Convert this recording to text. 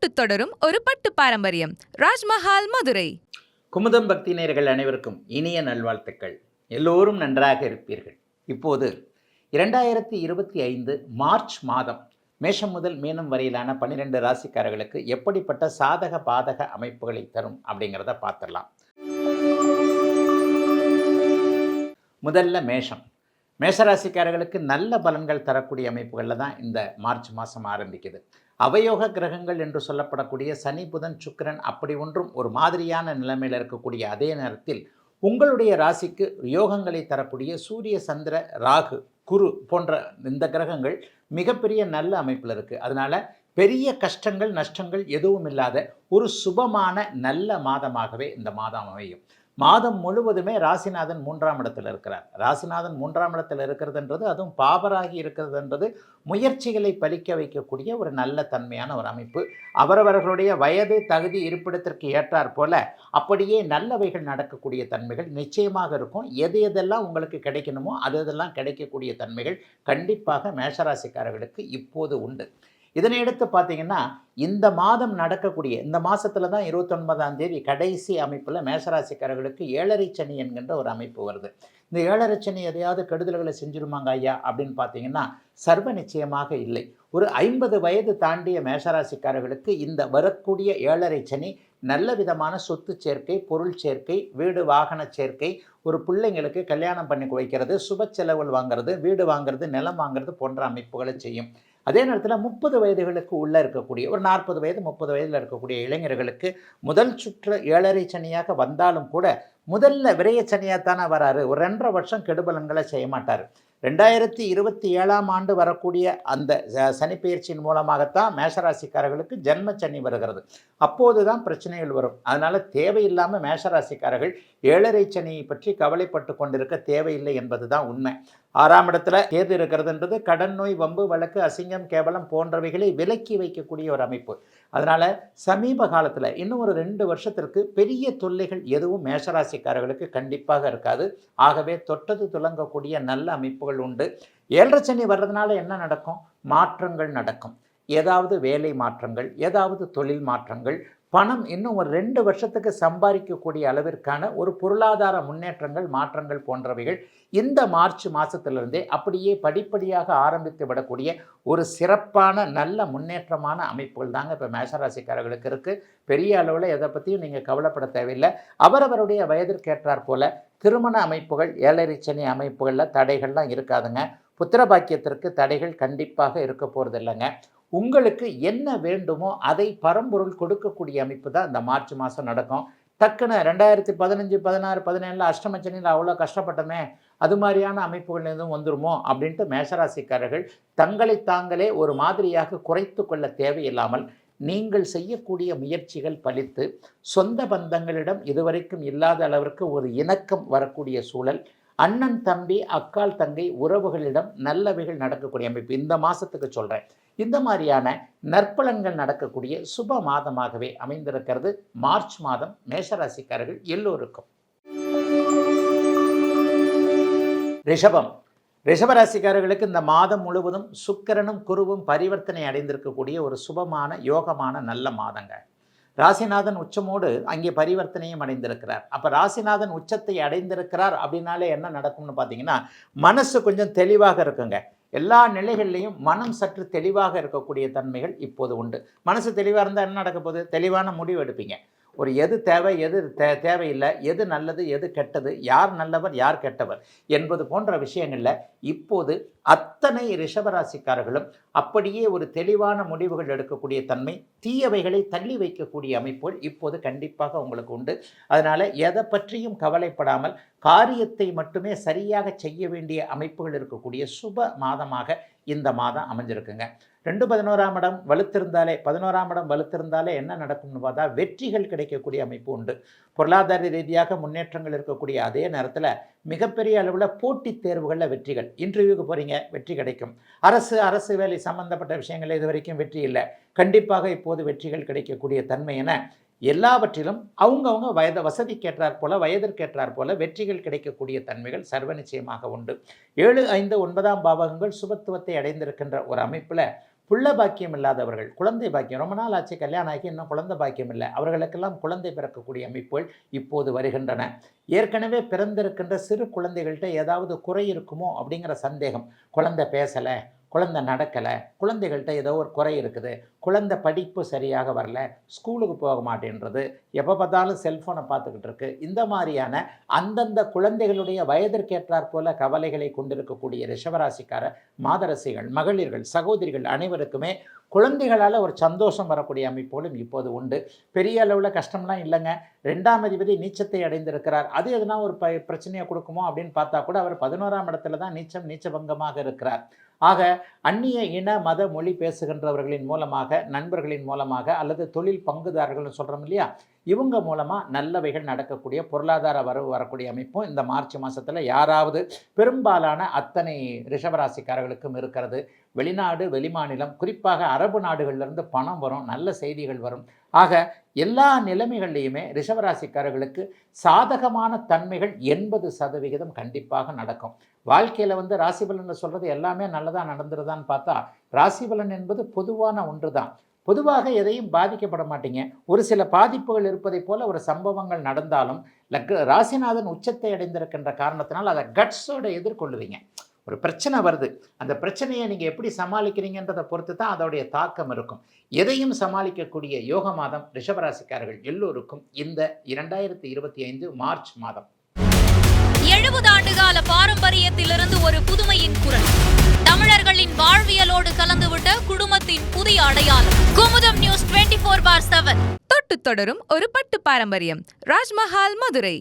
தொட்டு தொடரும் ஒரு பட்டு பாரம்பரியம். ராஜ்மஹால், மதுரை. குமுதம் பக்தி நேயர்கள் அனைவருக்கும் இனிய நல்வாழ்த்துக்கள். எல்லோரும் நன்றாக இருப்பீர்கள். இப்போது 2025 மார்ச் மாதம் மேஷம் முதல் மீனம் வரையிலான 12 ராசிக்காரர்களுக்கு எப்படிப்பட்ட சாதக பாதக அமைப்புகளை தரும் அப்படிங்கிறத பார்த்துடலாம். முதல்ல மேஷம். மேஷராசிக்காரர்களுக்கு நல்ல பலன்கள் தரக்கூடிய அமைப்புகளில் தான் இந்த மார்ச் மாதம் ஆரம்பிக்குது. அவயோக கிரகங்கள் என்று சொல்லப்படக்கூடிய சனி, புதன், சுக்கிரன் அப்படி ஒன்றும் ஒரு மாதிரியான நிலைமையில் இருக்கக்கூடிய அதே நேரத்தில் உங்களுடைய ராசிக்கு யோகங்களை தரக்கூடிய சூரிய, சந்திர, ராகு, குரு போன்ற இந்த கிரகங்கள் மிகப்பெரிய நல்ல அமைப்பில் இருக்குது. அதனால் பெரிய கஷ்டங்கள் நஷ்டங்கள் எதுவும் இல்லாத ஒரு சுபமான நல்ல மாதமாகவே இந்த மாதம் அமையும். மாதம் முழுவதுமே ராசிநாதன் 3ஆம் இடத்தில் இருக்கிறார். ராசிநாதன் 3ஆம் இடத்தில் இருக்கிறதுன்றது, அதுவும் பாபராகி இருக்கிறதுன்றது முயற்சிகளை பலிக்க வைக்கக்கூடிய ஒரு நல்ல தன்மையான ஒரு அமைப்பு. அவரவர்களுடைய வயது, தகுதி, இருப்பிடத்திற்கு ஏற்றாற் போல அப்படியே நல்லவைகள் நடக்கக்கூடிய தன்மைகள் நிச்சயமாக இருக்கும். எது எதெல்லாம் உங்களுக்கு கிடைக்கணுமோ அதெல்லாம் கிடைக்கக்கூடிய தன்மைகள் கண்டிப்பாக மேஷராசிக்காரர்களுக்கு இப்போது உண்டு. இதனை எடுத்து பார்த்தீங்கன்னா, இந்த மாதம் நடக்கக்கூடிய இந்த மாதத்தில் தான் 29ஆம் தேதி கடைசி அமைப்பில் மேஷராசிக்காரர்களுக்கு 7.5 சனி என்கின்ற ஒரு அமைப்பு வருது. இந்த 7.5 சனி எதையாவது கெடுதல்களை செஞ்சிருமாங்க ஐயா அப்படின்னு பார்த்தீங்கன்னா, சர்வ நிச்சயமாக இல்லை. ஒரு 50 வயது தாண்டிய மேஷராசிக்காரர்களுக்கு இந்த வரக்கூடிய 7.5 சனி நல்ல விதமான சொத்து சேர்க்கை, பொருள் சேர்க்கை, வீடு வாகன சேர்க்கை, ஒரு பிள்ளைங்களுக்கு கல்யாணம் பண்ணி வைக்கிறது, சுப செலவுகள் வாங்கிறது, வீடு வாங்கிறது, நிலம் வாங்கிறது போன்ற அமைப்புகளை செய்யும். அதே நேரத்தில் 30 வயதுகளுக்கு உள்ளே இருக்கக்கூடிய ஒரு 40 வயது 30 வயதில் இருக்கக்கூடிய இளைஞர்களுக்கு முதல் சுற்று 7.5 சனியாக வந்தாலும் கூட முதல்ல விரைய சனியாக தானே வராரு. ஒரு 2.5 வருஷம் கெடுபலன்களை செய்ய மாட்டார். 2027ஆம் ஆண்டு வரக்கூடிய அந்த சனிப்பெயர்ச்சியின் மூலமாகத்தான் மேஷராசிக்காரர்களுக்கு ஜென்ம சனி வருகிறது. அப்போது தான் பிரச்சனைகள் வரும். அதனால் தேவையில்லாமல் மேஷராசிக்காரர்கள் 7.5 சனியை பற்றி கவலைப்பட்டு கொண்டிருக்க தேவையில்லை என்பது தான் உண்மை. 6ஆம் இடத்துல கேது இருக்கிறதுன்றது கடன், நோய், வம்பு, வழக்கு, அசிங்கம், கேவலம் போன்றவைகளை விலக்கி வைக்கக்கூடிய ஒரு அமைப்பு. அதனால் சமீப காலத்தில் இன்னும் ஒரு 2 வருஷத்திற்கு பெரிய தொல்லைகள் எதுவும் மேஷராசிக்காரர்களுக்கு கண்டிப்பாக இருக்காது. ஆகவே தொட்டது துலங்கக்கூடிய நல்ல அமைப்புகள் உண்டு. 7.5 சனி வர்றதுனால என்ன நடக்கும்? மாற்றங்கள் நடக்கும். ஏதாவது வேலை மாற்றங்கள், ஏதாவது தொழில் மாற்றங்கள், பணம் இன்னும் ஒரு 2 வருஷத்துக்கு சம்பாதிக்கக்கூடிய அளவிற்கான ஒரு பொருளாதார முன்னேற்றங்கள், மாற்றங்கள் போன்றவைகள் இந்த மார்ச் மாதத்திலிருந்தே அப்படியே படிப்படியாக ஆரம்பித்து விடக்கூடிய ஒரு சிறப்பான நல்ல முன்னேற்றமான அமைப்புகள் தாங்க இப்போ மேஷராசிக்காரர்களுக்கு இருக்குது. பெரிய அளவில் எதை பற்றியும் நீங்கள் கவலைப்பட தேவையில்லை. அவரவருடைய வயதிற்கேற்றாற் போல திருமண அமைப்புகள், 7.5 சனி அமைப்புகளில் தடைகள்லாம் இருக்காதுங்க. புத்திர பாக்கியத்திற்கு தடைகள் கண்டிப்பாக இருக்க போகிறது இல்லைங்க. உங்களுக்கு என்ன வேண்டுமோ அதை பரம்பொருள் கொடுக்கக்கூடிய அமைப்பு தான் இந்த மார்ச் மாதம் நடக்கும். டக்குன்னு 2015, 16, 17 அஷ்டமச்சனியில் அவ்வளோ கஷ்டப்பட்டமே, அது மாதிரியான அமைப்புகள் எதுவும் வந்துருமோ அப்படின்ட்டு மேஷராசிக்காரர்கள் தங்களை தாங்களே ஒரு மாதிரியாக குறைத்து கொள்ள தேவையில்லாமல் நீங்கள் செய்யக்கூடிய முயற்சிகள் பலித்து சொந்த பந்தங்களிடம் இதுவரைக்கும் இல்லாத அளவிற்கு ஒரு இணக்கம் வரக்கூடிய சூழல், அண்ணன் தம்பி, அக்கால் தங்கை உறவுகளிடம் நல்லவைகள் நடக்கக்கூடிய அமைப்பு இந்த மாதத்துக்கு சொல்கிறேன். இந்த மாதிரியான நற்பலன்கள் நடக்கக்கூடிய சுப மாதமாகவே அமைந்திருக்கிறது மார்ச் மாதம் மேஷராசிக்காரர்கள் எல்லோருக்கும். ரிஷபம். ரிஷபராசிக்காரர்களுக்கு இந்த மாதம் முழுவதும் சுக்கிரனும் குருவும் பரிவர்த்தனை அடைந்திருக்கக்கூடிய ஒரு சுபமான யோகமான நல்ல மாதங்க. ராசிநாதன் உச்சமோடு அங்கே பரிவர்த்தனையும் அடைந்திருக்கிறார். அப்போ ராசிநாதன் உச்சத்தை அடைந்திருக்கிறார் அப்படின்னாலே என்ன நடக்கும்னு பார்த்தீங்கன்னா, மனசு கொஞ்சம் தெளிவாக இருக்குங்க. எல்லா நிலைகள்லையும் மனம் சற்று தெளிவாக இருக்கக்கூடிய தன்மைகள் இப்போது உண்டு. மனசு தெளிவாக இருந்தால் என்ன நடக்க போகுது? தெளிவான முடிவு எடுப்பீங்க. ஒரு எது தேவை, எது தேவையில்லை, எது நல்லது, எது கெட்டது, யார் நல்லவர், யார் கெட்டவர் என்பது போன்ற விஷயங்களில் இப்போது அத்தனை ரிஷபராசிக்காரர்களும் அப்படியே ஒரு தெளிவான முடிவுகள் எடுக்கக்கூடிய தன்மை, தீயவைகளை தள்ளி வைக்கக்கூடிய அமைப்புகள் இப்போது கண்டிப்பாக உங்களுக்கு உண்டு. அதனால் எதை பற்றியும் கவலைப்படாமல் காரியத்தை மட்டுமே சரியாக செய்ய வேண்டிய அமைப்புகள் இருக்கக்கூடிய சுப மாதமாக இந்த மாதம் அமைஞ்சிருக்குங்க. 2-11ஆம் இடம் வலுத்திருந்தாலே 11ஆம் இடம் வலுத்திருந்தாலே என்ன நடக்கும்னு பார்த்தா வெற்றிகள் கிடைக்கக்கூடிய அமைப்பு உண்டு. பொருளாதார ரீதியாக முன்னேற்றங்கள் இருக்கக்கூடிய அதே நேரத்தில் மிகப்பெரிய அளவில் போட்டித் தேர்வுகளில் வெற்றிகள். இன்டர்வியூக்கு போகிறீங்க, வெற்றி கிடைக்கும். அரசு வேலை சம்பந்தப்பட்ட விஷயங்கள் இது வரைக்கும் வெற்றி இல்லை, கண்டிப்பாக இப்போது வெற்றிகள் கிடைக்கக்கூடிய தன்மை என எல்லாவற்றிலும் அவங்கவுங்க வசதிக்கேற்றாற் போல வயதிற்கேற்றாற் போல வெற்றிகள் கிடைக்கக்கூடிய தன்மைகள் சர்வ நிச்சயமாக உண்டு. 7, 5, 9ஆம் பாவகங்கள் சுபத்துவத்தை அடைந்திருக்கின்ற ஒரு அமைப்பில் புள்ள பாக்கியம் இல்லாதவர்கள், குழந்தை பாக்கியம், ரொம்ப நாள் ஆச்சு கல்யாணம் ஆகி இன்னும் குழந்தை பாக்கியம் இல்லை, அவர்களுக்கெல்லாம் குழந்தை பிறக்கக்கூடிய அமைப்புகள் இப்போது வருகின்றன. ஏற்கனவே பிறந்திருக்கின்ற சிறு குழந்தைகள்கிட்ட ஏதாவது குறை இருக்குமோ அப்படிங்கிற சந்தேகம், குழந்தை பேசலை, குழந்தை நடக்கலை, குழந்தைகள்கிட்ட ஏதோ ஒரு குறை இருக்குது, குழந்தை படிப்பு சரியாக வரல, ஸ்கூலுக்கு போக மாட்டேன்றது, எப்போ பார்த்தாலும் செல்ஃபோனை பார்த்துக்கிட்டு இருக்கு, இந்த மாதிரியான அந்தந்த குழந்தைகளுடைய வயதிற்கேற்றாற் போல கவலைகளை கொண்டிருக்கக்கூடிய ரிஷபராசிக்கார மாதரசிகள், மகளிர்கள், சகோதரிகள் அனைவருக்குமே குழந்தைகளால் ஒரு சந்தோஷம் வரக்கூடிய அமைப்புகளும் இப்போது உண்டு. பெரிய அளவில் கஷ்டம்லாம் இல்லைங்க. 2ஆம் அதிபதி நீச்சத்தை அடைந்திருக்கிறார். அது எதுனா ஒரு பிரச்சனையை கொடுக்குமோ அப்படின்னு பார்த்தா கூட அவர் 11ஆம் இடத்துல தான் நீச்சபங்கமாக இருக்கிறார். ஆக அந்நிய இன மத மொழி பேசுகின்றவர்களின் மூலமாக, நண்பர்களின் மூலமாக, அல்லது தொழில் பங்குதாரர்கள்னு சொல்கிறோம் இல்லையா, இவங்க மூலமாக நல்லவைகள் நடக்கக்கூடிய பொருளாதார வரவு வரக்கூடிய அமைப்பும் இந்த மார்ச் மாதத்தில் யாராவது பெரும்பாலான அத்தனை ரிஷபராசிக்காரர்களுக்கும் இருக்கிறது. வெளிநாடு, வெளிமாநிலம், குறிப்பாக அரபு நாடுகளிலிருந்து பணம் வரும், நல்ல செய்திகள் வரும். ஆக எல்லா நிலைமைகள்லையுமே ரிஷபராசிக்காரர்களுக்கு சாதகமான தன்மைகள் 80% கண்டிப்பாக நடக்கும். வாழ்க்கையில் ராசிபலன் சொல்கிறது எல்லாமே நல்லதாக நடந்துருதான்னு பார்த்தா, ராசிபலன் என்பது பொதுவான ஒன்று தான். பொதுவாக எதையும் பாதிக்கப்பட மாட்டீங்க. ஒரு சில பாதிப்புகள் இருப்பதை போல ஒரு சம்பவங்கள் நடந்தாலும் ராசிநாதன் உச்சத்தை அடைந்திருக்கின்ற காரணத்தினால் அதை கட்ஸோடு எதிர்கொள்ளுவீங்க. ஒரு பிரச்சனை வருது, அந்த பிரச்சனையை நீங்கள் எப்படி சமாளிக்கிறீங்கன்றதை பொறுத்து தான் அதோடைய தாக்கம் இருக்கும். எதையும் சமாளிக்கக்கூடிய யோக மாதம் ரிஷபராசிக்காரர்கள் எல்லோருக்கும் இந்த 2025 மார்ச் மாதம். 70 ஆண்டுகால பாரம்பரியத்திலிருந்து ஒரு புதுமையின் குரல், தமிழர்களின் வாழ்வியலோடு கலந்துவிட்ட குடும்பத்தின் புதிய அடையாளம். குமுதம் நியூஸ் 24/7 தொட்டு தொடரும் ஒரு பட்டு பாரம்பரியம். ராஜ்மஹால், மதுரை.